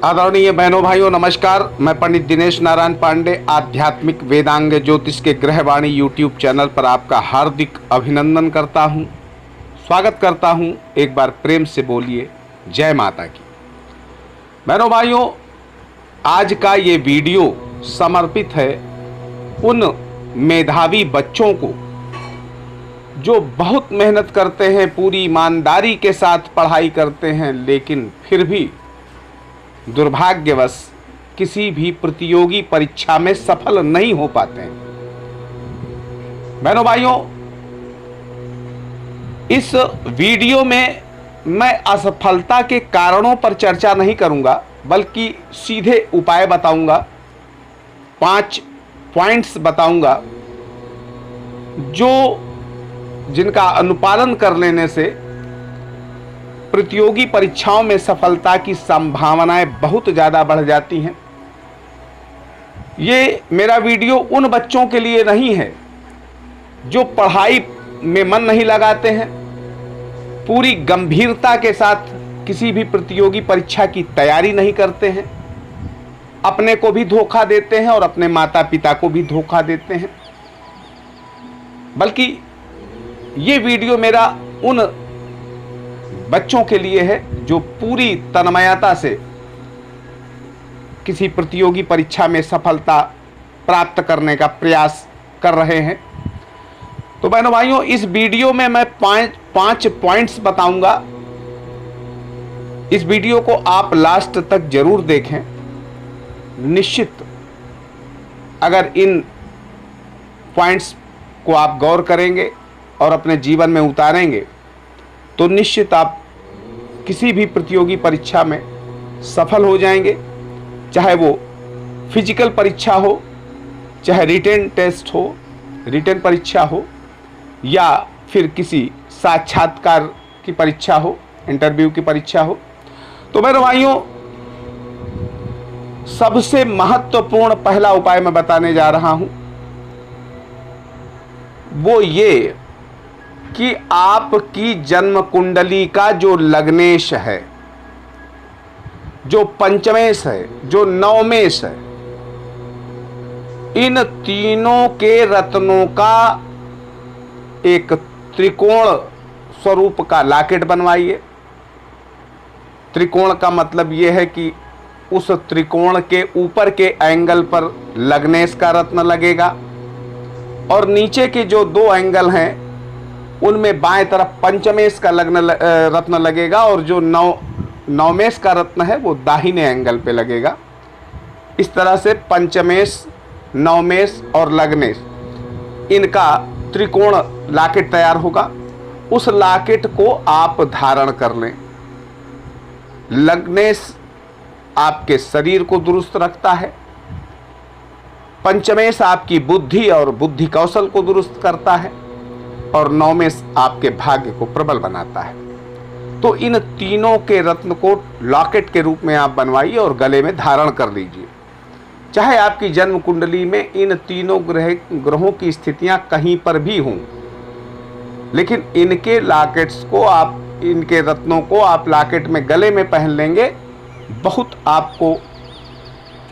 आदरणीय बहनों भाइयों नमस्कार। मैं पंडित दिनेश नारायण पांडे आध्यात्मिक वेदांग ज्योतिष के ग्रहवाणी यूट्यूब चैनल पर आपका हार्दिक अभिनंदन करता हूं, स्वागत करता हूं। एक बार प्रेम से बोलिए जय माता की। बहनों भाइयों, आज का ये वीडियो समर्पित है उन मेधावी बच्चों को जो बहुत मेहनत करते हैं, पूरी ईमानदारी के साथ पढ़ाई करते हैं, लेकिन फिर भी दुर्भाग्यवश किसी भी प्रतियोगी परीक्षा में सफल नहीं हो पाते हैं। बहनों भाइयों, इस वीडियो में मैं असफलता के कारणों पर चर्चा नहीं करूंगा, बल्कि सीधे उपाय बताऊंगा, 5 पॉइंट्स बताऊंगा जिनका अनुपालन कर लेने से प्रतियोगी परीक्षाओं में सफलता की संभावनाएं बहुत ज़्यादा बढ़ जाती हैं। ये मेरा वीडियो उन बच्चों के लिए नहीं है जो पढ़ाई में मन नहीं लगाते हैं, पूरी गंभीरता के साथ किसी भी प्रतियोगी परीक्षा की तैयारी नहीं करते हैं, अपने को भी धोखा देते हैं और अपने माता पिता को भी धोखा देते हैं। बल्कि ये वीडियो मेरा उन बच्चों के लिए है जो पूरी तन्मयता से किसी प्रतियोगी परीक्षा में सफलता प्राप्त करने का प्रयास कर रहे हैं। तो बहनों भाइयों, इस वीडियो में मैं 5 पॉइंट्स बताऊंगा। इस वीडियो को आप लास्ट तक जरूर देखें। निश्चित अगर इन पॉइंट्स को आप गौर करेंगे और अपने जीवन में उतारेंगे तो निश्चित आप किसी भी प्रतियोगी परीक्षा में सफल हो जाएंगे, चाहे वो फिजिकल परीक्षा हो, चाहे रिटन टेस्ट हो, रिटन परीक्षा हो, या फिर किसी साक्षात्कार की परीक्षा हो, इंटरव्यू की परीक्षा हो। तो मेरे भाइयों, सबसे महत्वपूर्ण पहला उपाय मैं बताने जा रहा हूं, वो ये कि आपकी जन्म कुंडली का जो लग्नेश है, जो पंचमेश है, जो नवमेश है, इन तीनों के रत्नों का एक त्रिकोण स्वरूप का लॉकेट बनवाइए। त्रिकोण का मतलब यह है कि उस त्रिकोण के ऊपर के एंगल पर लग्नेश का रत्न लगेगा और नीचे के जो 2 एंगल हैं उनमें बाएं तरफ पंचमेश का रत्न लगेगा और जो नवमेश का रत्न है वो दाहिने एंगल पे लगेगा। इस तरह से पंचमेश, नवमेश और लग्नेश, इनका त्रिकोण लॉकेट तैयार होगा। उस लॉकेट को आप धारण कर लें। लग्नेश आपके शरीर को दुरुस्त रखता है, पंचमेश आपकी बुद्धि और बुद्धि कौशल को दुरुस्त करता है और नवमेश आपके भाग्य को प्रबल बनाता है। तो इन तीनों के रत्न को लॉकेट के रूप में आप बनवाइए और गले में धारण कर लीजिए। चाहे आपकी जन्म कुंडली में इन तीनों ग्रहों की स्थितियां कहीं पर भी हों, लेकिन इनके लॉकेट्स को इनके रत्नों को आप लॉकेट में गले में पहन लेंगे, बहुत आपको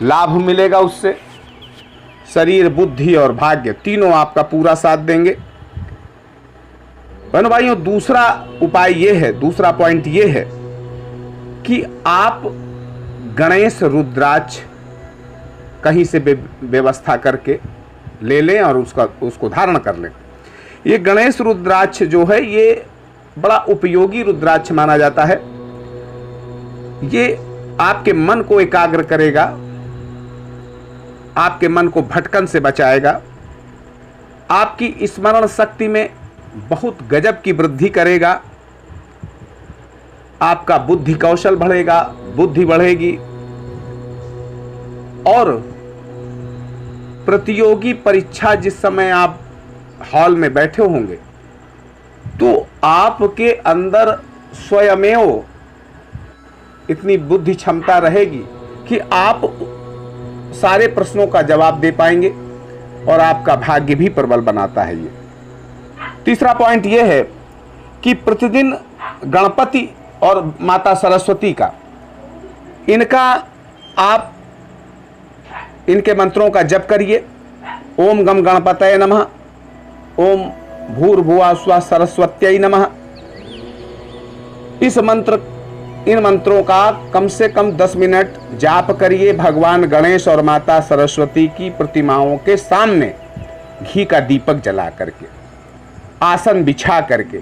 लाभ मिलेगा। उससे शरीर, बुद्धि और भाग्य तीनों आपका पूरा साथ देंगे। बहनों भाइयों, दूसरा उपाय ये है, दूसरा पॉइंट ये है कि आप गणेश रुद्राक्ष कहीं से व्यवस्था करके ले लें और उसको धारण कर लें। ये गणेश रुद्राक्ष जो है ये बड़ा उपयोगी रुद्राक्ष माना जाता है। ये आपके मन को एकाग्र करेगा, आपके मन को भटकन से बचाएगा, आपकी स्मरण शक्ति में बहुत गजब की वृद्धि करेगा, आपका बुद्धि कौशल बढ़ेगा, बुद्धि बढ़ेगी और प्रतियोगी परीक्षा जिस समय आप हॉल में बैठे होंगे तो आपके अंदर स्वयमेव इतनी बुद्धि क्षमता रहेगी कि आप सारे प्रश्नों का जवाब दे पाएंगे और आपका भाग्य भी प्रबल बनाता है ये। तीसरा पॉइंट यह है कि प्रतिदिन गणपति और माता सरस्वती का इनका आप इनके मंत्रों का जप करिए। ओम गम गणपतये नमः, ओम भूर्भुवः स्वः सरस्वत्यै नमः। इन मंत्रों का कम से कम 10 मिनट जाप करिए भगवान गणेश और माता सरस्वती की प्रतिमाओं के सामने घी का दीपक जला करके, आसन बिछा करके,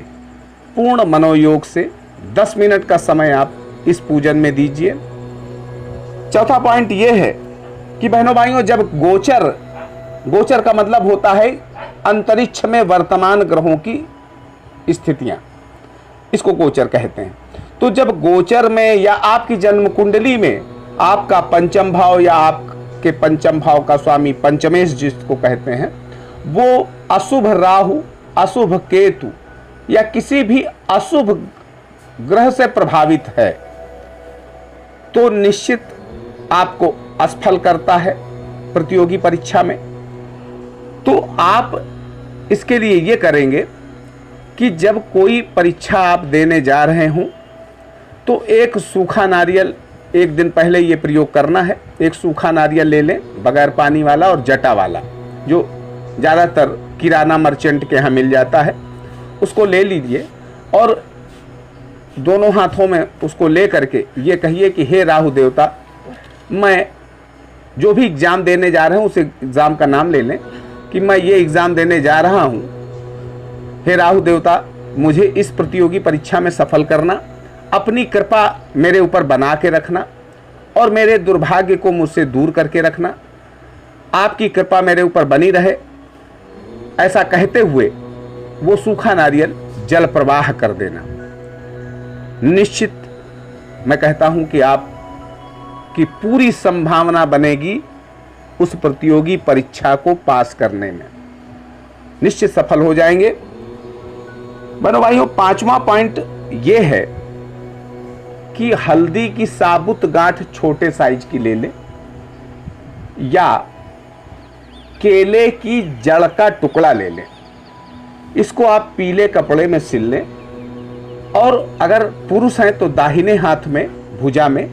पूर्ण मनोयोग से 10 मिनट का समय आप इस पूजन में दीजिए। चौथा पॉइंट यह है कि बहनों भाइयों, जब गोचर का मतलब होता है अंतरिक्ष में वर्तमान ग्रहों की स्थितियां, इसको गोचर कहते हैं। तो जब गोचर में या आपकी जन्म कुंडली में आपका पंचम भाव या आपके पंचम भाव का स्वामी पंचमेश जिसको कहते हैं, वो अशुभ राहु, अशुभ केतु या किसी भी अशुभ ग्रह से प्रभावित है, तो निश्चित आपको असफल करता है प्रतियोगी परीक्षा में। तो आप इसके लिए ये करेंगे कि जब कोई परीक्षा आप देने जा रहे हों तो एक सूखा नारियल, एक दिन पहले ये प्रयोग करना है। एक सूखा नारियल ले लें, बगैर पानी वाला और जटा वाला, जो ज़्यादातर किराना मर्चेंट के यहाँ मिल जाता है, उसको ले लीजिए और दोनों हाथों में उसको ले करके ये कहिए कि हे राहु देवता, मैं जो भी एग्ज़ाम देने जा रहे हूँ उस एग्ज़ाम का नाम ले लें कि मैं ये एग्ज़ाम देने जा रहा हूँ। हे राहु देवता, मुझे इस प्रतियोगी परीक्षा में सफल करना, अपनी कृपा मेरे ऊपर बना के रखना और मेरे दुर्भाग्य को मुझसे दूर करके रखना। आपकी कृपा मेरे ऊपर बनी रहे, ऐसा कहते हुए वो सूखा नारियल जल प्रवाह कर देना। निश्चित मैं कहता हूं कि आप की पूरी संभावना बनेगी उस प्रतियोगी परीक्षा को पास करने में, निश्चित सफल हो जाएंगे। बहनों भाइयों, 5वां पॉइंट ये है कि हल्दी की साबुत गांठ छोटे साइज की ले लें या केले की जड़ का टुकड़ा ले लें। इसको आप पीले कपड़े में सिल लें और अगर पुरुष हैं तो दाहिने हाथ में भुजा में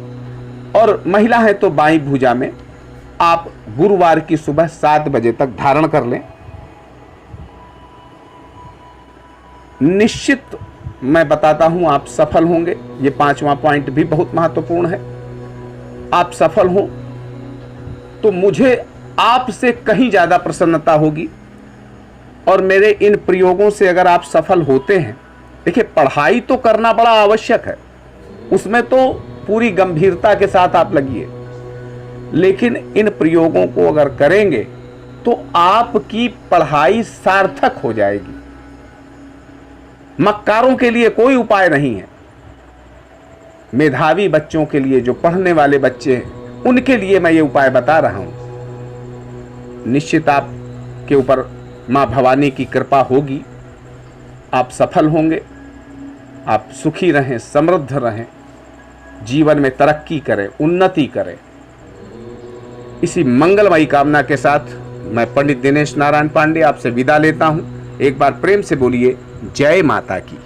और महिला है तो बाईं भुजा में आप गुरुवार की सुबह 7 बजे तक धारण कर लें। निश्चित मैं बताता हूं आप सफल होंगे। ये 5वां पॉइंट भी बहुत महत्वपूर्ण है। आप सफल हो तो मुझे आपसे कहीं ज्यादा प्रसन्नता होगी और मेरे इन प्रयोगों से अगर आप सफल होते हैं, देखिए पढ़ाई तो करना बड़ा आवश्यक है, उसमें तो पूरी गंभीरता के साथ आप लगिए, लेकिन इन प्रयोगों को अगर करेंगे तो आपकी पढ़ाई सार्थक हो जाएगी। मक्कारों के लिए कोई उपाय नहीं है। मेधावी बच्चों के लिए, जो पढ़ने वाले बच्चे हैं, उनके लिए मैं ये उपाय बता रहा हूं। निश्चित आपके ऊपर मां भवानी की कृपा होगी, आप सफल होंगे, आप सुखी रहें, समृद्ध रहें, जीवन में तरक्की करें, उन्नति करें। इसी मंगलमयी कामना के साथ मैं पंडित दिनेश नारायण पांडे आपसे विदा लेता हूं। एक बार प्रेम से बोलिए जय माता की।